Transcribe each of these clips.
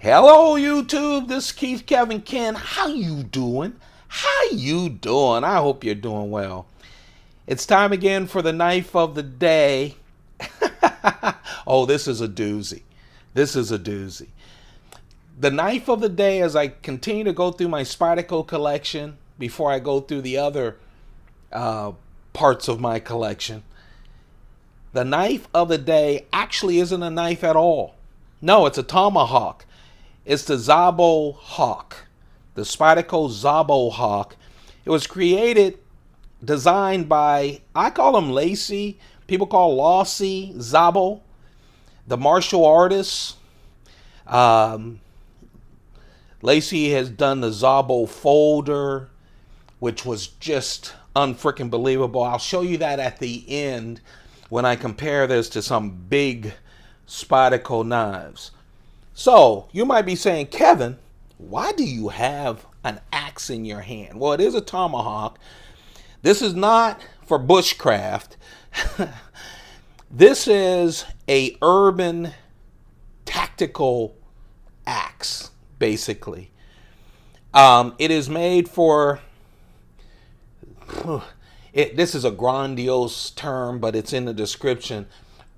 Hello YouTube, this is Keith Kevin Ken. How you doing? I hope you're doing well. It's time again for the knife of the day. Oh, this is a doozy. This is a doozy. The knife of the day, as I continue to go through my Spyderco collection before I go through the other parts of my collection. The knife of the day actually isn't a knife at all. No, it's a tomahawk. It's the SzaboHawk, the Spyderco SzaboHawk. It was designed by, I call him Lacey, people call Lossie Szabo, the martial artist. Lacey has done the Szabo folder, which was just unfreaking believable. I'll show you that at the end when I compare this to some big Spyderco knives. So, you might be saying, Kevin, why do you have an axe in your hand? Well, it is a tomahawk. This is not for bushcraft. This is a urban tactical axe, basically. It is made for, this is a grandiose term, but it's in the description,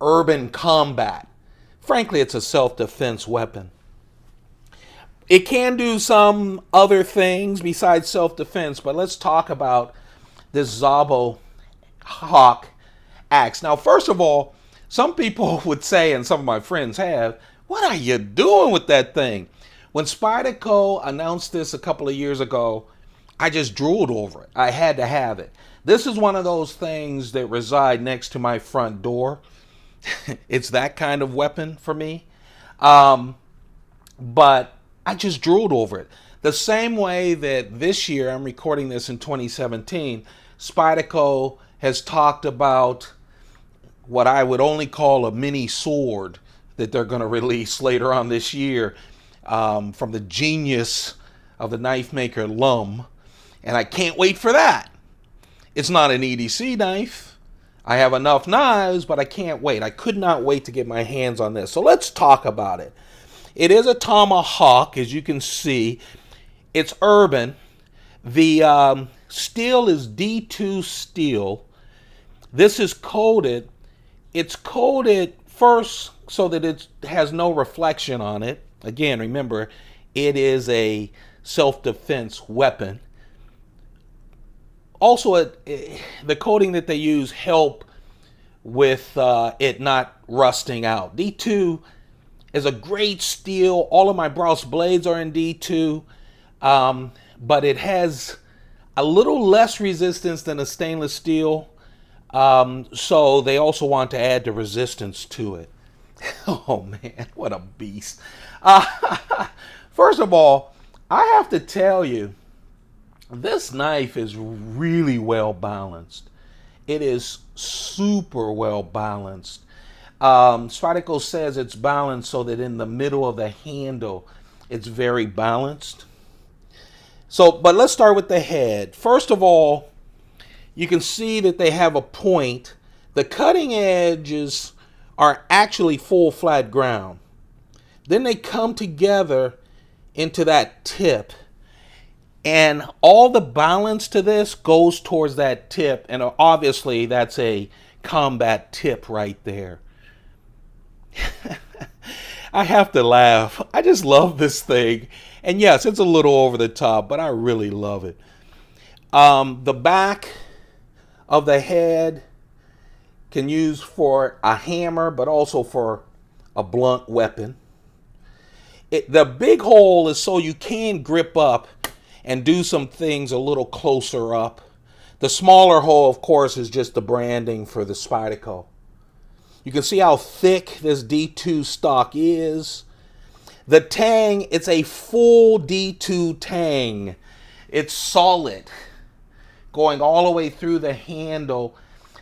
urban combat. Frankly, it's a self-defense weapon. It can do some other things besides self-defense, but let's talk about this SzaboHawk axe. Now, first of all, some people would say, and some of my friends have, what are you doing with that thing? When Spyderco announced this a couple of years ago, I just drooled over it. I had to have it. This is one of those things that reside next to my front door. It's that kind of weapon for me. But I just drooled over it. The same way that this year, I'm recording this in 2017, Spyderco has talked about what I would only call a mini sword that they're going to release later on this year from the genius of the knife maker Lum. And I can't wait for that. It's not an EDC knife. I have enough knives, but I can't wait. I could not wait to get my hands on this. So let's talk about it. It is a tomahawk, as you can see. It's urban. The steel is D2 steel. This is coated. It's coated first so that it has no reflection on it. Again, remember, it is a self-defense weapon. Also, the coating that they use help with it not rusting out. D2 is a great steel. All of my Browse blades are in D2, but it has a little less resistance than a stainless steel. So they also want to add the resistance to it. Oh man, what a beast. First of all, I have to tell you, this knife is really well balanced. It is super well balanced. Spyderco says it's balanced so that in the middle of the handle, it's very balanced. So, but let's start with the head. First of all, you can see that they have a point. The cutting edges are actually full flat ground. Then they come together into that tip. And all the balance to this goes towards that tip. And obviously, that's a combat tip right there. I have to laugh. I just love this thing. And yes, it's a little over the top, but I really love it. The back of the head can use for a hammer, but also for a blunt weapon. The big hole is so you can grip up and do some things a little closer up. The smaller hole, of course, is just the branding for the Spyderco. You can see how thick this D2 stock is. The tang, it's a full D2 tang. It's solid, going all the way through the handle.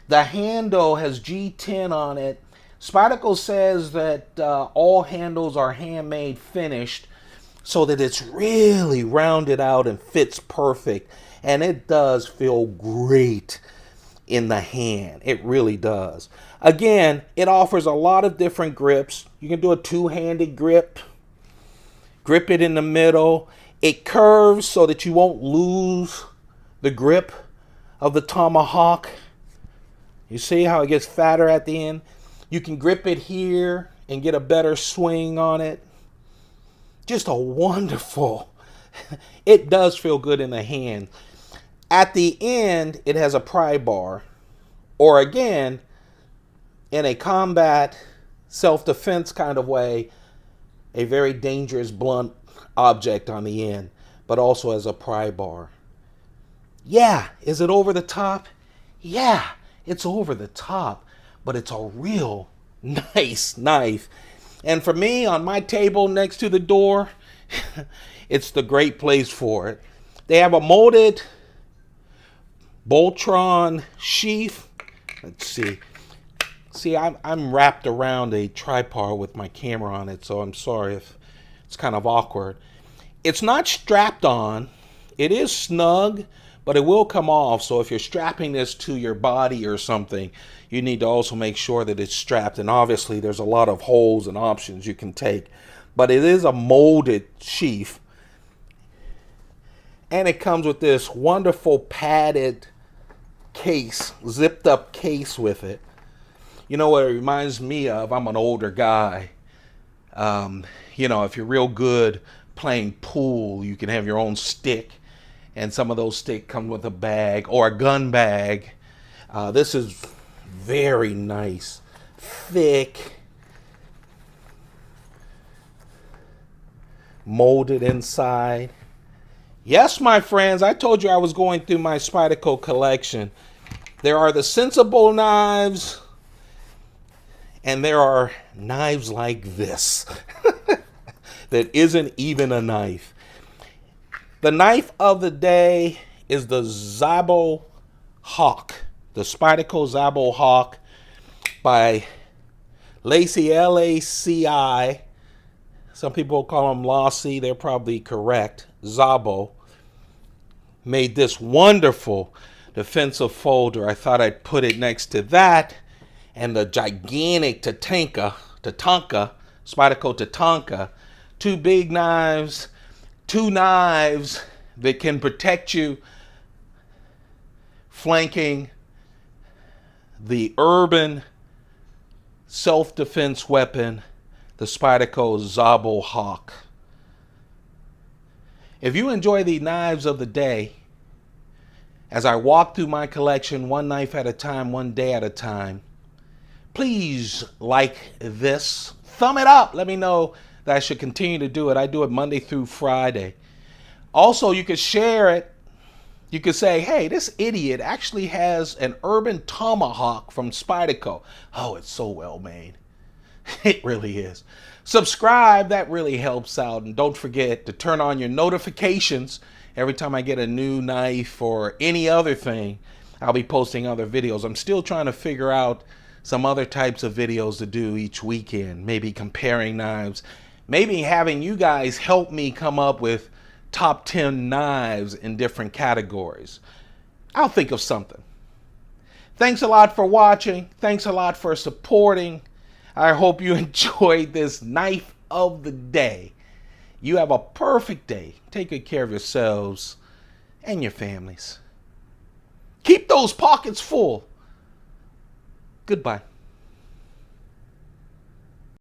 The handle has G10 on it. Spyderco says that all handles are handmade finished, so that it's really rounded out and fits perfect. And it does feel great in the hand. It really does. Again, it offers a lot of different grips. You can do a two-handed grip. grip it in the middle. It curves so that you won't lose the grip of the tomahawk. You see how it gets fatter at the end? You can grip it here and get a better swing on it. Just a wonderful, it does feel good in the hand. At the end, it has a pry bar, or again, in a combat self-defense kind of way, a very dangerous blunt object on the end, but also as a pry bar. Yeah, is it over the top? Yeah, it's over the top, but it's a real nice knife. And for me, on my table next to the door, it's the great place for it. They have a molded Boltron sheath. Let's see. See, I'm wrapped around a tripod with my camera on it, so I'm sorry if it's kind of awkward. It's not strapped on. It is snug, but it will come off. So if you're strapping this to your body or something, you need to also make sure that it's strapped. And obviously, there's a lot of holes and options you can take. But it is a molded sheath. And it comes with this wonderful padded case, zipped up case with it. You know what it reminds me of? I'm an older guy. If you're real good playing pool, you can have your own stick. And some of those sticks come with a bag or a gun bag. This is very nice, thick, molded inside. Yes, my friends, I told you I was going through my Spyderco collection. There are the sensible knives, and there are knives like this that isn't even a knife. The knife of the day is the SzaboHawk, the Spyderco SzaboHawk by Laci, L-A-C-I. Some people call them Lassie. They're probably correct. Szabo made this wonderful defensive folder. I thought I'd put it next to that and the gigantic Tatanka, Spyderco Tatanka. Two big knives, two knives that can protect you, flanking the urban self-defense weapon, the Spyderco SzaboHawk. If you enjoy the knives of the day, as I walk through my collection one knife at a time, one day at a time, please like this. Thumb it up. Let me know that I should continue to do it. I do it Monday through Friday. Also, you could share it. You could say, hey, this idiot actually has an urban tomahawk from Spyderco. Oh, it's so well made. It really is. Subscribe, that really helps out. And don't forget to turn on your notifications every time I get a new knife or any other thing. I'll be posting other videos. I'm still trying to figure out some other types of videos to do each weekend. Maybe comparing knives. Maybe having you guys help me come up with top 10 knives in different categories. I'll think of something. Thanks a lot for watching. Thanks a lot for supporting. I hope you enjoyed this knife of the day. You have a perfect day. Take good care of yourselves and your families. Keep those pockets full. Goodbye.